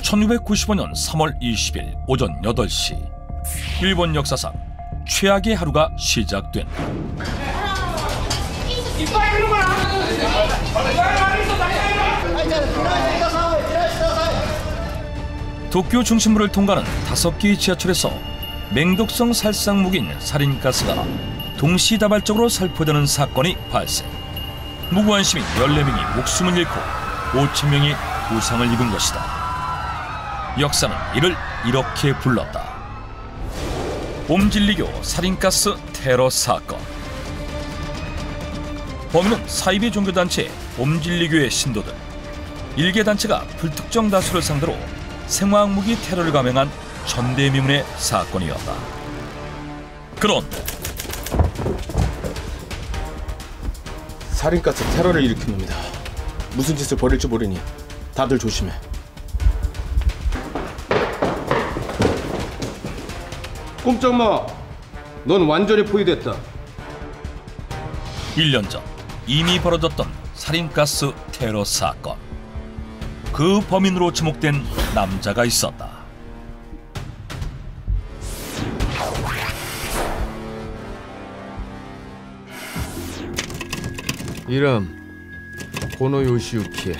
1995년 3월 20일 오전 8시 일본 역사상 최악의 하루가 시작된다. 도쿄 중심부를 통과하는 5개의 지하철에서 맹독성 살상 무기인 살인가스가 동시다발적으로 살포되는 사건이 발생. 무고한 시민 14명이 목숨을 잃고 5,000명이 부상을 입은 것이다. 역사는 이를 이렇게 불렀다. 옴질리교 살인가스 테러 사건. 범인은 사이비 종교단체 옴질리교의 신도들. 일개 단체가 불특정 다수를 상대로 생화학무기 테러를 감행한 전대미문의 사건이었다. 그런데 살인가스 테러를 일으킨 놈이다. 무슨 짓을 벌일지 모르니 다들 조심해. 꼼짝마. 넌 완전히 포위됐다. 1년 전 이미 벌어졌던 살인가스 테러 사건. 그 범인으로 지목된 남자가 있었다. 이름 고노 요시유키.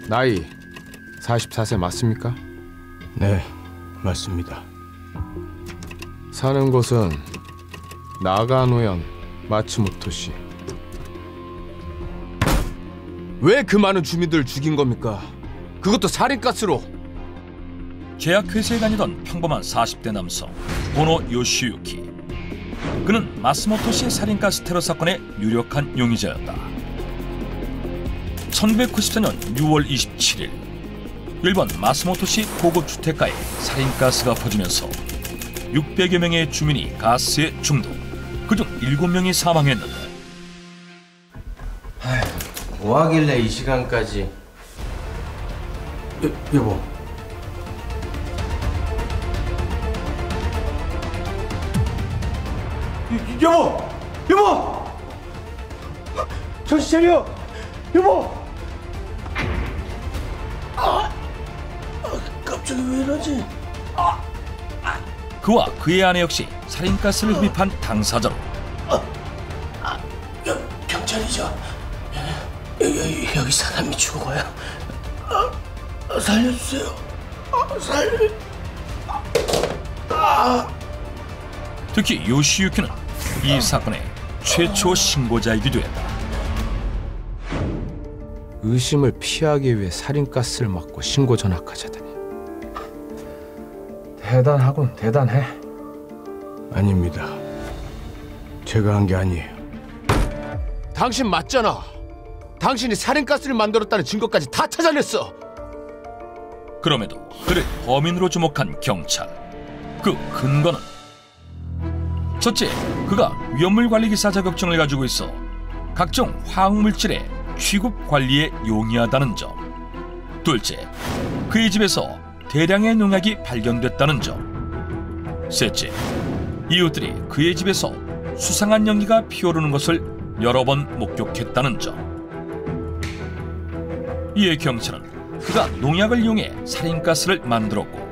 나이 44세 맞습니까? 네, 맞습니다. 사는 곳은 나가노현 마츠모토시. 왜 그 많은 주민들을 죽인 겁니까? 그것도 살인가스로. 제약회사에 다니던 평범한 40대 남성 고노 요시유키. 그는 마스모토시 살인가스 테러 사건의 유력한 용의자였다. 1994년 6월 27일 일본 마스모토시 고급 주택가에 살인가스가 퍼지면서 600여 명의 주민이 가스에 중독. 그중 7명이 사망했는데. 뭐 하길래 이 시간까지. 여보. 여보! 여보! 정신 차려! 여보! 갑자기 왜 이러지? 그와 그의 아내 역시 살인가스를 흡입한 당사자로. 경찰이죠. 여기 사람이 죽어요. 살려주세요. 특히 요시유키는 이 사건의 최초 신고자이기도 했다. 의심을 피하기 위해 살인가스를 맞고 신고 전학하자더니. 대단하군, 대단해. 아닙니다. 제가 한 게 아니에요. 당신 맞잖아. 당신이 살인가스를 만들었다는 증거까지 다 찾아냈어. 그럼에도 그를 범인으로 주목한 경찰. 그 근거는 첫째, 그가 위험물관리기사 자격증을 가지고 있어 각종 화학물질의 취급 관리에 용이하다는 점. 둘째, 그의 집에서 대량의 농약이 발견됐다는 점. 셋째, 이웃들이 그의 집에서 수상한 연기가 피어오르는 것을 여러 번 목격했다는 점. 이에 경찰은 그가 농약을 이용해 살인가스를 만들었고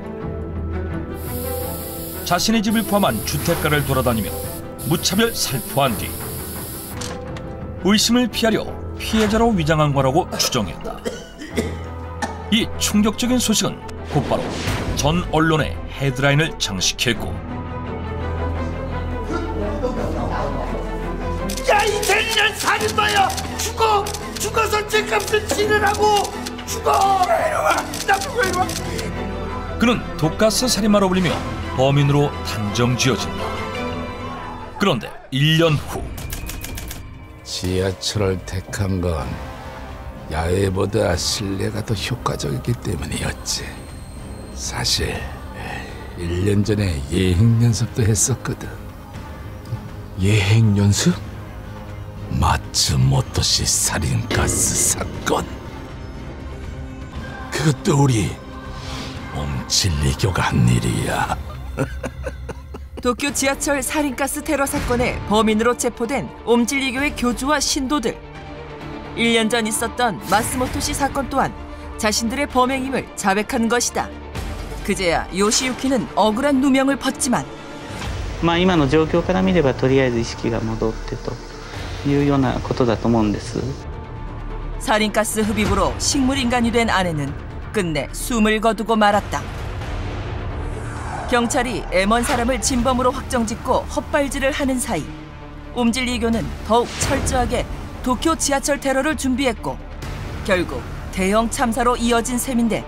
자신의 집을 포함한 주택가를 돌아다니며 무차별 살포한 뒤 의심을 피하려 피해자로 위장한 거라고 추정했다. 이 충격적인 소식은 곧바로 전 언론의 헤드라인을 장식했고, 야, 이 대리는 살인마야! 죽어서 죄값을 치르라고! 죽어! 이리 와! 나보고 이리 와! 그는 독가스 살인마로 불리며 범인으로 단정지어진다. 그런데 1년 후 지하철을 택한 건 야외보다 실내가 더 효과적이기 때문이었지. 사실 1년 전에 예행 연습도 했었거든. 예행 연습? 마츠모토시 살인가스 사건. 그것도 우리 옴칠리교가 한 일이야. 도쿄 지하철 살인가스 테러 사건의 범인으로 체포된 옴질리교의 교주와 신도들. 1년 전 있었던 마스모토시 사건 또한 자신들의 범행임을 자백한 것이다. 그제야 요시유키는 억울한 누명을 벗지만 今の状況から見ればとりあえず意識が戻ってというようなことだと思うんです。 살인가스 흡입으로 식물인간이 된 아내는 끝내 숨을 거두고 말았다. 경찰이 M1 사람을 진범으로 확정짓고 헛발질을 하는 사이 옴질리교는 더욱 철저하게 도쿄 지하철 테러를 준비했고 결국 대형 참사로 이어진 셈인데,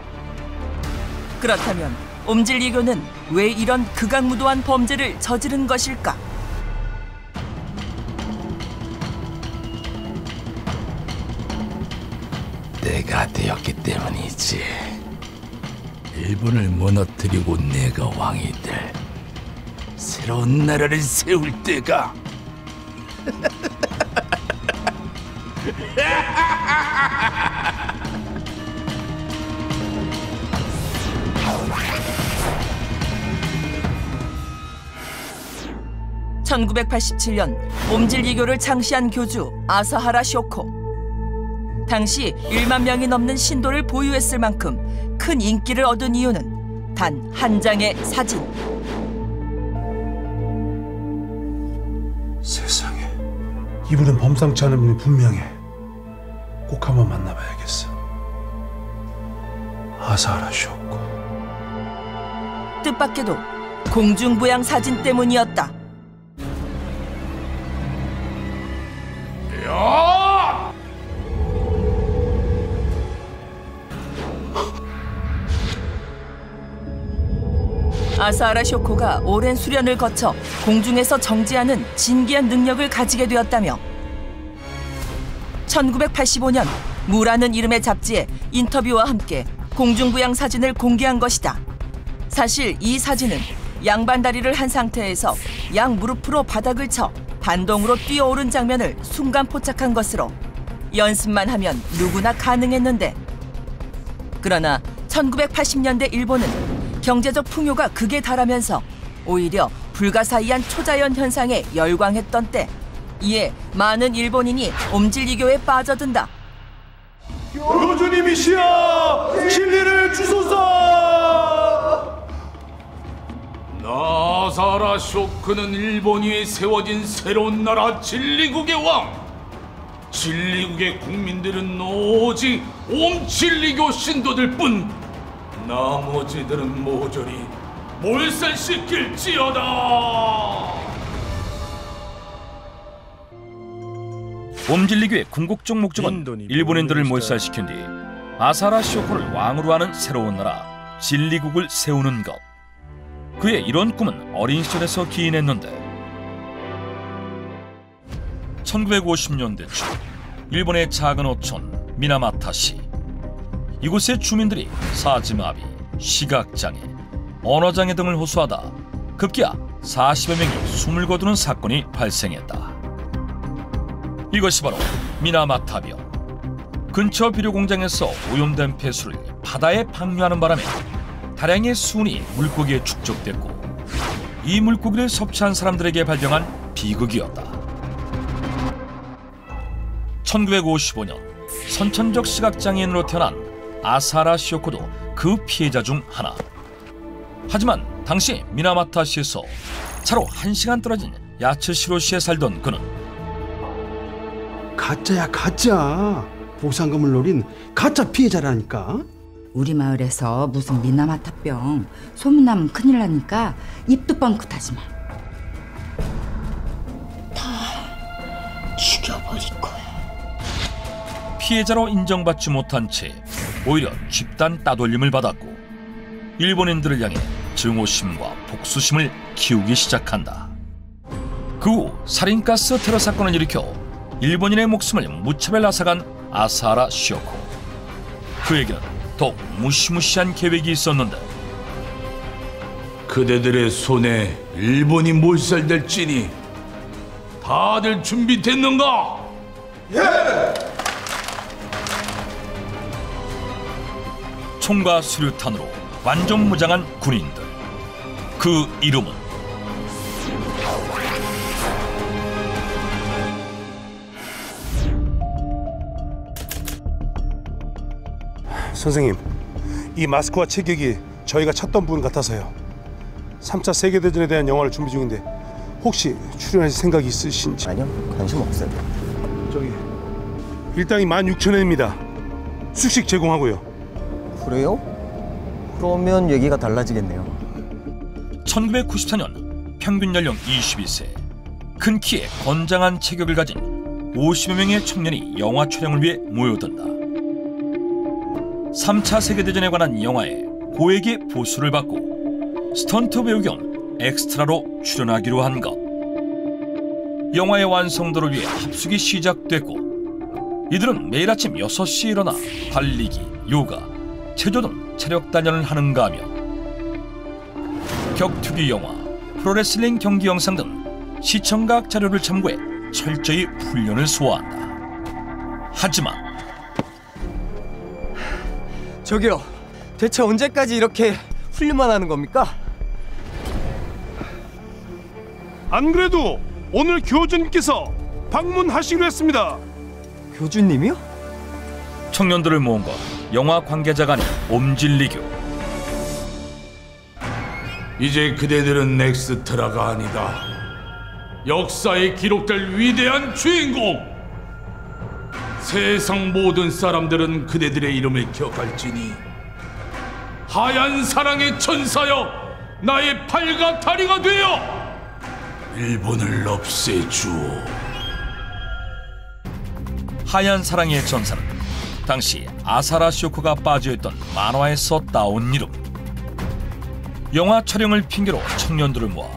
그렇다면 옴질리교는 왜 이런 극악무도한 범죄를 저지른 것일까? 내가 되었기 때문이지. 일본을 무너뜨리고 내가 왕이 될 새로운 나라를 세울 때가 (1987년) 옴질리교를 창시한 교주 아사하라 쇼코. 당시 1만 명이 넘는 신도를 보유했을 만큼 큰 인기를 얻은 이유는 단 한 장의 사진. 세상에, 이분은 범상치 않은 분이 분명해. 꼭 한번 만나봐야겠어. 아사하라 쇼코. 뜻밖에도 공중부양 사진 때문이었다. 아사하라 쇼코가 오랜 수련을 거쳐 공중에서 정지하는 진기한 능력을 가지게 되었다며 1985년 무라는 이름의 잡지에 인터뷰와 함께 공중부양 사진을 공개한 것이다. 사실 이 사진은 양반다리를 한 상태에서 양 무릎으로 바닥을 쳐 반동으로 뛰어오른 장면을 순간 포착한 것으로 연습만 하면 누구나 가능했는데, 그러나 1980년대 일본은 경제적 풍요가 극에 달하면서 오히려 불가사의한 초자연 현상에 열광했던 때, 이에 많은 일본인이 옴질리교에 빠져든다. 교주님이시여, 진리를 주소서. 아사하라 쇼크는 일본 위에 세워진 새로운 나라 진리국의 왕. 진리국의 국민들은 오직 옴진리교 신도들 뿐. 나머지들은 모조리 몰살시킬지어다. 옴질리교의 궁극적 목적은 일본인들을 몰살시킨 뒤 아사하라 쇼코를 왕으로 하는 새로운 나라 진리국을 세우는 것. 그의 이런 꿈은 어린 시절에서 기인했는데 1950년대 초 일본의 작은 어촌 미나마타시. 이곳의 주민들이 사지마비, 시각장애, 언어장애 등을 호소하다 급기야 40여 명이 숨을 거두는 사건이 발생했다. 이것이 바로 미나마타병. 근처 비료 공장에서 오염된 폐수를 바다에 방류하는 바람에 다량의 수은이 물고기에 축적됐고, 이 물고기를 섭취한 사람들에게 발병한 비극이었다. 1955년 선천적 시각장애인으로 태어난 아사하라 쇼코도 그 피해자 중 하나. 하지만 당시 미나마타시에서 차로 1시간 떨어진 야츠시로시에 살던 그는 가짜야, 가짜. 보상금을 노린 가짜 피해자라니까. 우리 마을에서 무슨 미나마타병 소문나면 큰일 나니까 입도 뻥끗하지 마. 다 죽여버릴 거야. 피해자로 인정받지 못한 채 오히려 집단 따돌림을 받았고, 일본인들을 향해 증오심과 복수심을 키우기 시작한다. 그 후 살인가스 테러 사건을 일으켜 일본인의 목숨을 무차별 앗아간 아사하라 쇼코. 그에게는 더욱 무시무시한 계획이 있었는데, 그대들의 손에 일본이 몰살될지니 다들 준비됐는가? 예! 총과 수류탄으로 완전 무장한 군인들. 그 이름은 선생님, 이 마스크와 체격이 저희가 찾던 분 같아서요. 3차 세계대전에 대한 영화를 준비 중인데 혹시 출연하실 생각이 있으신지? 아니요, 관심 없어요. 저기 일당이 16,000엔입니다. 숙식 제공하고요. 그래요? 그러면 얘기가 달라지겠네요. 1994년 평균 연령 22세, 큰 키에 건장한 체격을 가진 50여 명의 청년이 영화 촬영을 위해 모여든다. 3차 세계대전에 관한 영화에 고액의 보수를 받고 스턴트 배우 겸 엑스트라로 출연하기로 한 것. 영화의 완성도를 위해 합숙이 시작됐고 이들은 매일 아침 6시에 일어나 달리기, 요가, 체조 등 체력 단련을 하는가 하며 격투기 영화, 프로레슬링 경기 영상 등 시청각 자료를 참고해 철저히 훈련을 소화한다. 하지만 저기요, 대체 언제까지 이렇게 훈련만 하는 겁니까? 안 그래도 오늘 교주님께서 방문하시기로 했습니다. 교주님이요? 청년들을 모은 것, 영화 관계자가 아닌 옴질리교. 이제 그대들은 엑스트라가 아니다. 역사에 기록될 위대한 주인공. 세상 모든 사람들은 그대들의 이름을 기억할지니 하얀 사랑의 천사여, 나의 팔과 다리가 되어 일본을 없애주오. 하얀 사랑의 전사는 당시 아사라 쇼코가 빠져있던 만화에서 따온 이름. 영화 촬영을 핑계로 청년들을 모아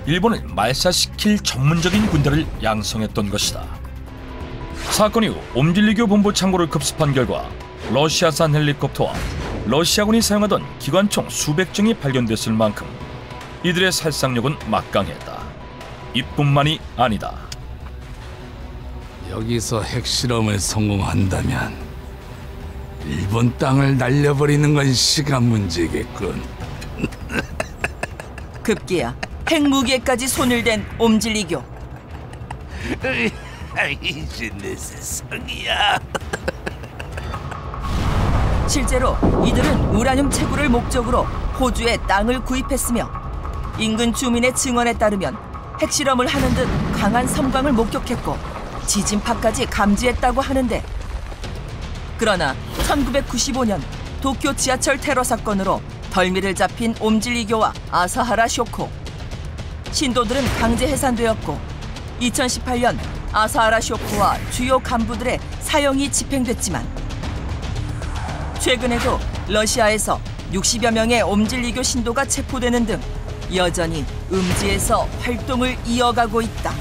일본을 말살시킬 전문적인 군대를 양성했던 것이다. 사건 이후 옴질리교 본부 창고를 급습한 결과 러시아산 헬리콥터와 러시아군이 사용하던 기관총 수백 정이 발견됐을 만큼 이들의 살상력은 막강했다. 이뿐만이 아니다. 여기서 핵실험을 성공한다면 일본 땅을 날려버리는 건 시간 문제겠군. 급기야 핵무기에까지 손을 댄 옴질리교. 이제 내 세상이야. 실제로 이들은 우라늄 채굴을 목적으로 호주에 땅을 구입했으며 인근 주민의 증언에 따르면 핵실험을 하는 듯 강한 섬광을 목격했고 지진파까지 감지했다고 하는데, 그러나 1995년 도쿄 지하철 테러 사건으로 덜미를 잡힌 옴질리교와 아사하라 쇼코. 신도들은 강제 해산되었고 2018년 아사하라 쇼코와 주요 간부들의 사형이 집행됐지만 최근에도 러시아에서 60여 명의 옴질리교 신도가 체포되는 등 여전히 음지에서 활동을 이어가고 있다.